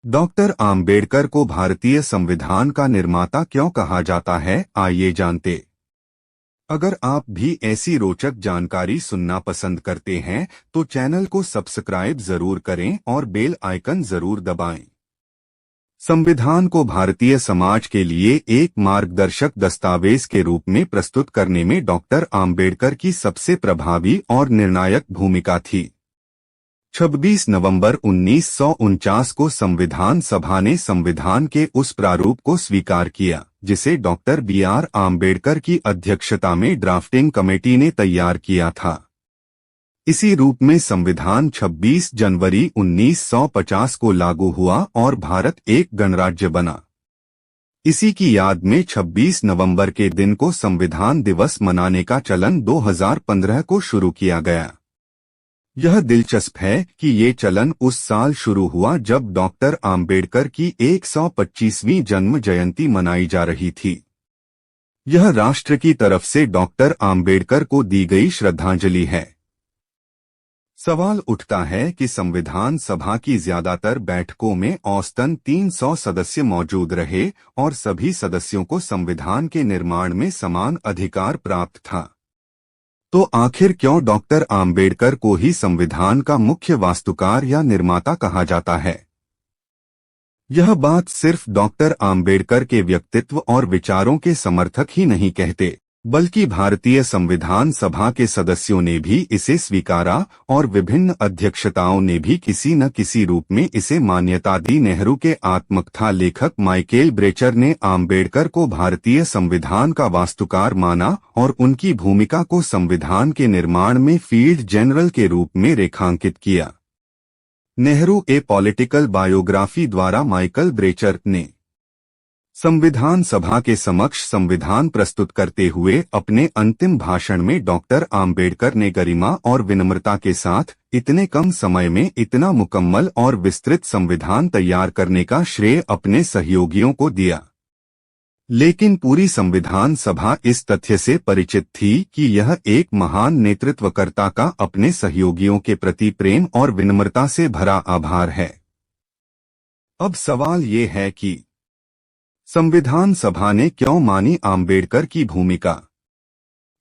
Doctor Ambedkar को भारतीय संविधान का निर्माता क्यों कहा जाता है, आइए जानते। अगर आप भी ऐसी रोचक जानकारी सुनना पसंद करते हैं तो चैनल को सब्सक्राइब जरूर करें और बेल आइकन जरूर दबाएं। संविधान को भारतीय समाज के लिए एक मार्गदर्शक दस्तावेज के रूप में प्रस्तुत करने में डॉक्टर आम्बेडकर की सबसे प्रभावी और निर्णायक भूमिका थी। 26 नवंबर 1949 को संविधान सभा ने संविधान के उस प्रारूप को स्वीकार किया जिसे डॉक्टर B.R. आम्बेडकर की अध्यक्षता में ड्राफ्टिंग कमेटी ने तैयार किया था। इसी रूप में संविधान 26 जनवरी 1950 को लागू हुआ और भारत एक गणराज्य बना। इसी की याद में 26 नवंबर के दिन को संविधान दिवस मनाने का चलन 2015 को शुरू किया गया। यह दिलचस्प है कि ये चलन उस साल शुरू हुआ जब डॉक्टर आम्बेडकर की 125वीं जन्म जयंती मनाई जा रही थी। यह राष्ट्र की तरफ से डॉक्टर आम्बेडकर को दी गई श्रद्धांजलि है। सवाल उठता है कि संविधान सभा की ज्यादातर बैठकों में औसतन 300 सदस्य मौजूद रहे और सभी सदस्यों को संविधान के निर्माण में समान अधिकार प्राप्त था। तो आखिर क्यों डॉक्टर आम्बेडकर को ही संविधान का मुख्य वास्तुकार या निर्माता कहा जाता है? यह बात सिर्फ डॉक्टर आम्बेडकर के व्यक्तित्व और विचारों के समर्थक ही नहीं कहते, बल्कि भारतीय संविधान सभा के सदस्यों ने भी इसे स्वीकारा और विभिन्न अध्यक्षताओं ने भी किसी न किसी रूप में इसे मान्यता दी। नेहरू के आत्मकथा लेखक माइकेल ब्रेचर ने आम्बेडकर को भारतीय संविधान का वास्तुकार माना और उनकी भूमिका को संविधान के निर्माण में फील्ड जनरल के रूप में रेखांकित किया। नेहरू ए पॉलिटिकल बायोग्राफी द्वारा माइकल ब्रेचर ने संविधान सभा के समक्ष संविधान प्रस्तुत करते हुए अपने अंतिम भाषण में डॉक्टर आम्बेडकर ने गरिमा और विनम्रता के साथ इतने कम समय में इतना मुकम्मल और विस्तृत संविधान तैयार करने का श्रेय अपने सहयोगियों को दिया। लेकिन पूरी संविधान सभा इस तथ्य से परिचित थी कि यह एक महान नेतृत्वकर्ता का अपने सहयोगियों के प्रति प्रेम और विनम्रता से भरा आभार है। अब सवाल ये है कि संविधान सभा ने क्यों मानी आम्बेडकर की भूमिका?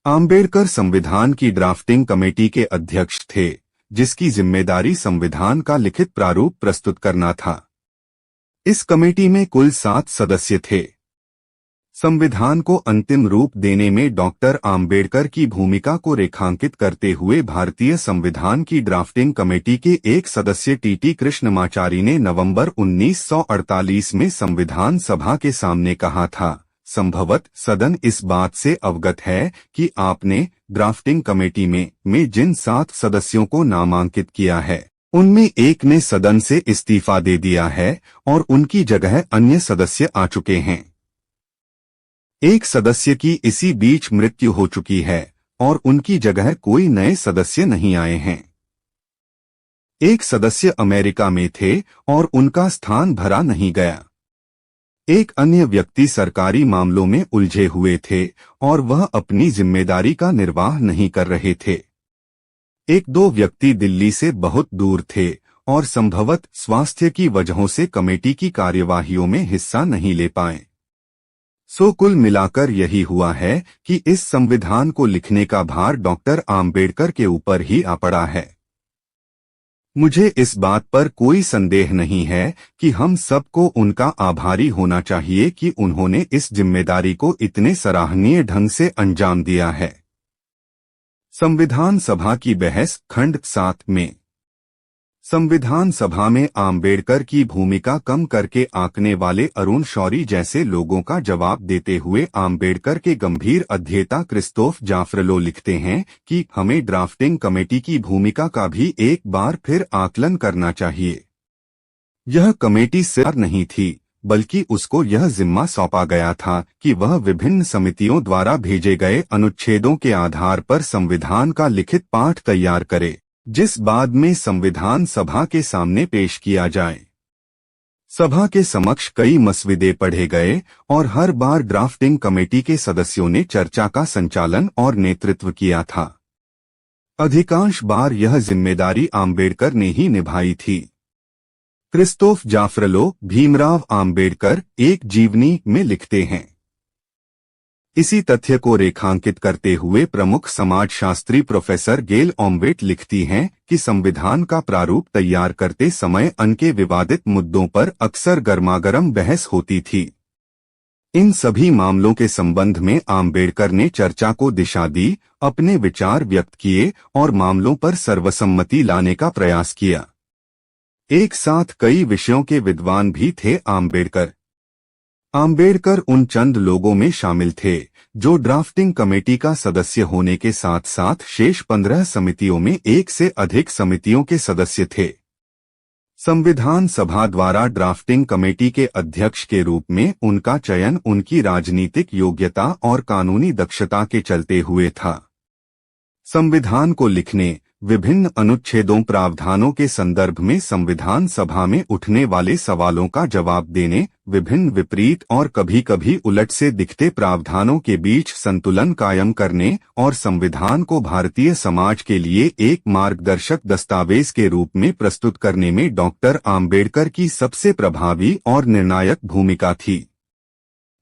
आम्बेडकर संविधान की ड्राफ्टिंग कमेटी के अध्यक्ष थे, जिसकी जिम्मेदारी संविधान का लिखित प्रारूप प्रस्तुत करना था। इस कमेटी में कुल 7 सदस्य थे। संविधान को अंतिम रूप देने में डॉक्टर आम्बेडकर की भूमिका को रेखांकित करते हुए भारतीय संविधान की ड्राफ्टिंग कमेटी के एक सदस्य टी कृष्णमाचारी ने नवंबर 1948 में संविधान सभा के सामने कहा था, संभवतः सदन इस बात से अवगत है कि आपने ड्राफ्टिंग कमेटी में जिन 7 सदस्यों को नामांकित किया है उनमें एक ने सदन से इस्तीफा दे दिया है और उनकी जगह अन्य सदस्य आ चुके हैं। एक सदस्य की इसी बीच मृत्यु हो चुकी है और उनकी जगह कोई नए सदस्य नहीं आए हैं। एक सदस्य अमेरिका में थे और उनका स्थान भरा नहीं गया। एक अन्य व्यक्ति सरकारी मामलों में उलझे हुए थे और वह अपनी जिम्मेदारी का निर्वाह नहीं कर रहे थे। 1-2 व्यक्ति दिल्ली से बहुत दूर थे और संभवतः स्वास्थ्य की वजहों से कमेटी की कार्यवाहियों में हिस्सा नहीं ले पाए। सो कुल मिलाकर यही हुआ है कि इस संविधान को लिखने का भार डॉक्टर आम्बेडकर के ऊपर ही आ पड़ा है। मुझे इस बात पर कोई संदेह नहीं है कि हम सबको उनका आभारी होना चाहिए कि उन्होंने इस जिम्मेदारी को इतने सराहनीय ढंग से अंजाम दिया है। संविधान सभा की बहस खंड 7 में संविधान सभा में आम्बेडकर की भूमिका कम करके आंकने वाले अरुण शौरी जैसे लोगों का जवाब देते हुए आम्बेडकर के गंभीर अध्येता क्रिस्तोफ जाफरलो लिखते हैं कि हमें ड्राफ्टिंग कमेटी की भूमिका का भी एक बार फिर आकलन करना चाहिए। यह कमेटी सिर्फ नहीं थी, बल्कि उसको यह जिम्मा सौंपा गया था कि वह विभिन्न समितियों द्वारा भेजे गए अनुच्छेदों के आधार पर संविधान का लिखित पाठ तैयार करे, जिस बाद में संविधान सभा के सामने पेश किया जाए। सभा के समक्ष कई मसविदे पढ़े गए और हर बार ड्राफ्टिंग कमेटी के सदस्यों ने चर्चा का संचालन और नेतृत्व किया था। अधिकांश बार यह जिम्मेदारी आम्बेडकर ने ही निभाई थी। क्रिस्तोफ जाफरलो भीमराव आम्बेडकर एक जीवनी में लिखते हैं। इसी तथ्य को रेखांकित करते हुए प्रमुख समाजशास्त्री प्रोफेसर गेल ऑम्वेट लिखती हैं कि संविधान का प्रारूप तैयार करते समय अनके विवादित मुद्दों पर अक्सर गर्मागर्म बहस होती थी। इन सभी मामलों के संबंध में आम्बेडकर ने चर्चा को दिशा दी, अपने विचार व्यक्त किए और मामलों पर सर्वसम्मति लाने का प्रयास किया। एक साथ कई विषयों के विद्वान भी थे आम्बेडकर उन चंद लोगों में शामिल थे जो ड्राफ्टिंग कमेटी का सदस्य होने के साथ साथ शेष 15 समितियों में एक से अधिक समितियों के सदस्य थे। संविधान सभा द्वारा ड्राफ्टिंग कमेटी के अध्यक्ष के रूप में उनका चयन उनकी राजनीतिक योग्यता और कानूनी दक्षता के चलते हुए था। संविधान को लिखने, विभिन्न अनुच्छेदों प्रावधानों के संदर्भ में संविधान सभा में उठने वाले सवालों का जवाब देने, विभिन्न विपरीत और कभी-कभी उलट से दिखते प्रावधानों के बीच संतुलन कायम करने और संविधान को भारतीय समाज के लिए एक मार्गदर्शक दस्तावेज के रूप में प्रस्तुत करने में डॉक्टर आम्बेडकर की सबसे प्रभावी और निर्णायक भूमिका थी।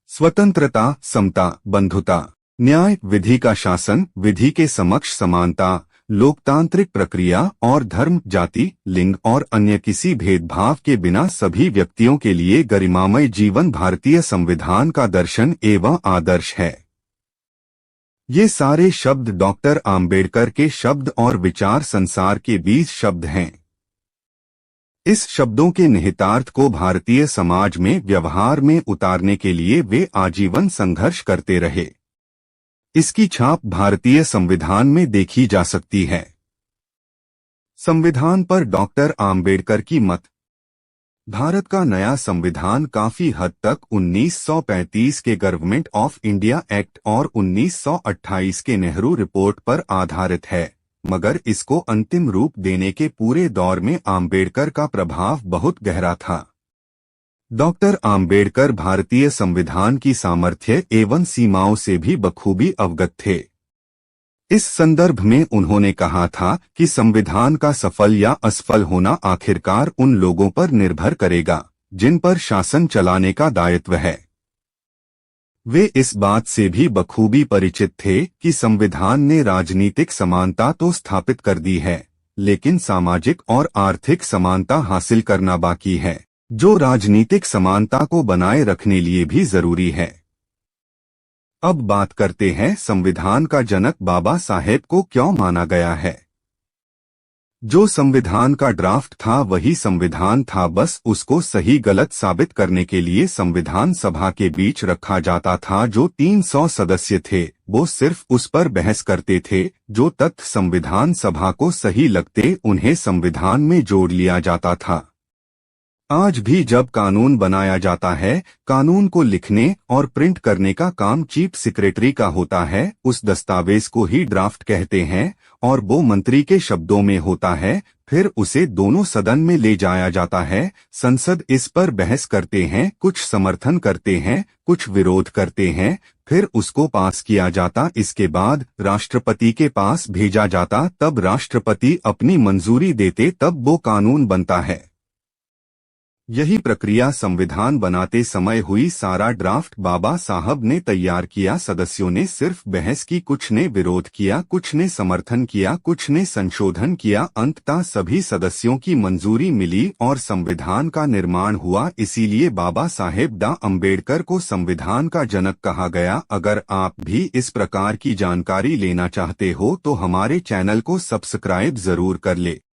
स्वतंत्रता, समता, बंधुता, न्याय, विधि का शासन, विधि के समक्ष समानता, लोकतांत्रिक प्रक्रिया और धर्म, जाति, लिंग और अन्य किसी भेदभाव के बिना सभी व्यक्तियों के लिए गरिमामय जीवन भारतीय संविधान का दर्शन एवं आदर्श है। ये सारे शब्द डॉक्टर आम्बेडकर के शब्द और विचार संसार के बीज शब्द हैं। इस शब्दों के निहितार्थ को भारतीय समाज में व्यवहार में उतारने के लिए वे आजीवन संघर्ष करते रहे। इसकी छाप भारतीय संविधान में देखी जा सकती है। संविधान पर डॉक्टर आम्बेडकर की मत। भारत का नया संविधान काफी हद तक 1935 के गवर्नमेंट ऑफ इंडिया एक्ट और 1928 के नेहरू रिपोर्ट पर आधारित है, मगर इसको अंतिम रूप देने के पूरे दौर में आम्बेडकर का प्रभाव बहुत गहरा था। डॉक्टर आम्बेडकर भारतीय संविधान की सामर्थ्य एवं सीमाओं से भी बखूबी अवगत थे। इस संदर्भ में उन्होंने कहा था कि संविधान का सफल या असफल होना आखिरकार उन लोगों पर निर्भर करेगा जिन पर शासन चलाने का दायित्व है। वे इस बात से भी बखूबी परिचित थे कि संविधान ने राजनीतिक समानता तो स्थापित कर दी है, लेकिन सामाजिक और आर्थिक समानता हासिल करना बाकी है, जो राजनीतिक समानता को बनाए रखने लिए भी जरूरी है। अब बात करते हैं संविधान का जनक बाबा साहेब को क्यों माना गया है। जो संविधान का ड्राफ्ट था वही संविधान था, बस उसको सही गलत साबित करने के लिए संविधान सभा के बीच रखा जाता था। जो 300 सदस्य थे वो सिर्फ उस पर बहस करते थे, जो तथ्य संविधान सभा को सही लगते उन्हें संविधान में जोड़ लिया जाता था। आज भी जब कानून बनाया जाता है, कानून को लिखने और प्रिंट करने का काम चीफ सेक्रेटरी का होता है। उस दस्तावेज को ही ड्राफ्ट कहते हैं और वो मंत्री के शब्दों में होता है। फिर उसे दोनों सदन में ले जाया जाता है। संसद इस पर बहस करते हैं, कुछ समर्थन करते हैं, कुछ विरोध करते हैं। फिर उसको पास किया जाता, इसके बाद राष्ट्रपति के पास भेजा जाता, तब राष्ट्रपति अपनी मंजूरी देते, तब वो कानून बनता है। यही प्रक्रिया संविधान बनाते समय हुई। सारा ड्राफ्ट बाबा साहब ने तैयार किया। सदस्यों ने सिर्फ बहस की, कुछ ने विरोध किया, कुछ ने समर्थन किया, कुछ ने संशोधन किया। अंततः सभी सदस्यों की मंजूरी मिली और संविधान का निर्माण हुआ। इसीलिए बाबा साहेब डॉ अम्बेडकर को संविधान का जनक कहा गया। अगर आप भी इस प्रकार की जानकारी लेना चाहते हो तो हमारे चैनल को सब्सक्राइब जरूर कर ले।